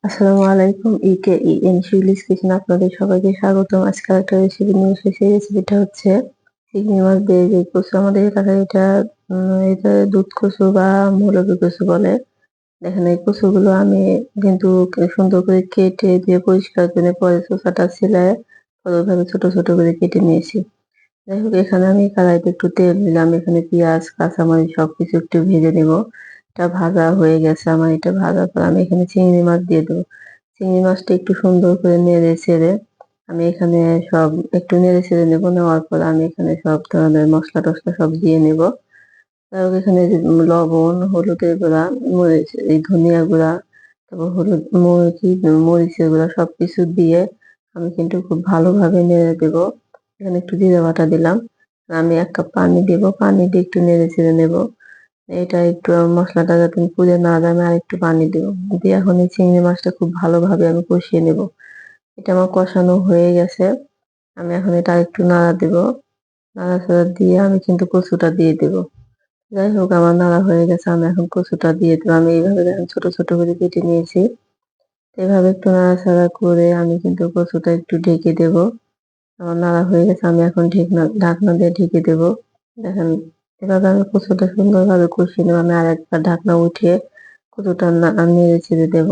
আসসালামু আলাইকুম। ইকেইএন শিউলিস কিচেন আপনাদের সবাইকে স্বাগতম। আজকে একটা রেসিপি নিয়ে এসেছি। রেসিপিটা হচ্ছে চিংড়ি মাছ দিয়ে যে কচু আমাদের এলাকায় এটা দুধ কচু বা মৌলভী কচু বলে। দেখেন এই কচুগুলো আমি কিন্তু সুন্দর করে কেটে দিয়ে পরিষ্কার করে পরে চোখাটা ছিলায় ওইভাবে ছোট ছোট করে কেটে নিয়েছি। যাই হোক এখানে আমি কড়াইতে একটু তেল দিলাম। এখানে পেঁয়াজ, কাঁচামরিচ সবকিছু একটু ভেজে নেব। এটা ভাজা হয়ে গেছে আমার। এটা ভাজার পর আমি এখানে চিংড়ি মাছ দিয়ে দেবো। চিংড়ি মাছটা একটু সুন্দর করে নেড়ে চেড়ে আমি এখানে সব একটু নেড়ে চেড়ে নেবো। নেওয়ার পর আমি এখানে সব ধরনের মশলা টসলা সব দিয়ে নেব। তারপর এখানে যে লবণ, হলুদের গুঁড়া, মরিচ, এই ধনিয়া গুঁড়া, তারপর হলুদ, মরিচের গুঁড়া সবকিছু দিয়ে আমি কিন্তু খুব ভালোভাবে নেড়ে দেবো। এখানে একটু জিরা বাটা দিলাম। আমি ১ কাপ পানি দিব। পানি দিয়ে একটু নেড়ে চেড়ে নেব। এটা একটু মশলাটা যাতে পুড়ে না যায় আমি আরেকটু পানি দিব। দিয়ে এখন এই চিংড়ি মাছটা খুব ভালোভাবে আমি কষিয়ে নেব। এটা আমার কষানো হয়ে গেছে। আমি এখন এটা আরেকটু নাড়া দিব। নাড়াচাড়া দিয়ে আমি কিন্তু কচুটা দিয়ে দিব। যাই হোক আমার নাড়া হয়ে গেছে। আমি এখন কচুটা দিয়ে দিব। আমি এইভাবে দেখেন ছোট ছোট করে কেটে নিয়েছি। এভাবে একটু নাড়াচাড়া করে আমি কিন্তু কচুটা একটু ঢেকে দেব। আমার নাড়া হয়ে গেছে। আমি এখন ঢাকনা দিয়ে ঢেকে দেব। দেখেন এভাবে আমি কচুটা সুন্দরভাবে কষিয়ে নেব। আমি আরেকবার ঢাকনা উঠিয়ে কচুটা নেড়ে চেড়ে দেব।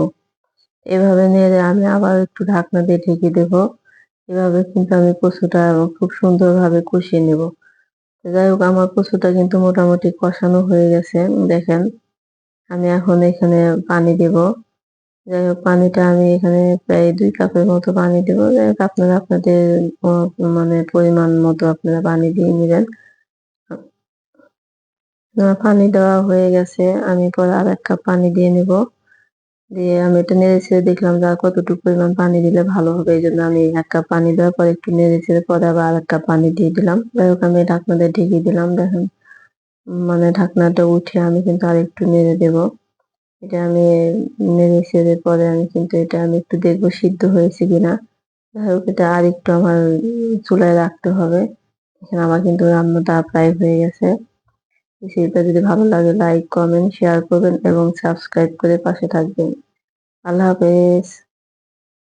এভাবে নেড়ে আমি আবার একটু ঢাকনা দিয়ে ঢেকে দেব। এভাবে কিন্তু আমি কচুটা খুব সুন্দরভাবে কষিয়ে নেব। যাই হোক আমার কচুটা কিন্তু মোটামুটি কষানো হয়ে গেছে। দেখেন আমি এখন এখানে পানি দেব। যাই হোক পানিটা আমি এখানে প্রায় ২ কাপের মতো পানি দেব। যাই হোক আপনারা আপনাদের মানে পরিমাণ মতো আপনারা পানি দিয়ে নিবেন। পানি দেওয়া হয়ে গেছে। আমি পরে আরেক কাপ পানি দিয়ে নিব। দিয়ে আমি এটা নেড়ে ছেড়ে দেখলাম যে আর কতটুকু পরিমাণ পানি দিলে ভালো হবে। এইজন্য আমি ১ কাপ পানি দেওয়ার পরে একটু নেড়ে ছেড়ে পরে আবার আরেক কাপ পানি দিয়ে দিলাম। যাই হোক আমি ঢাকনা দিয়ে ঢেকে দিলাম। দেখেন মানে ঢাকনাটা উঠে আমি কিন্তু আরেকটু নেড়ে দেব। এটা আমি নেড়ে ছেড়ে পরে আমি কিন্তু এটা আমি একটু দেখবো সিদ্ধ হয়েছে কিনা। যাই হোক এটা আরেকটু আমার চুলায় রাখতে হবে। এখানে আমার কিন্তু রান্নাটা প্রায় হয়ে গেছে। রেসিপিটা যদি ভালো লাগে লাইক, কমেন্ট, শেয়ার করবেন এবং সাবস্ক্রাইব করে পাশে থাকবেন। আল্লাহ হাফেজ।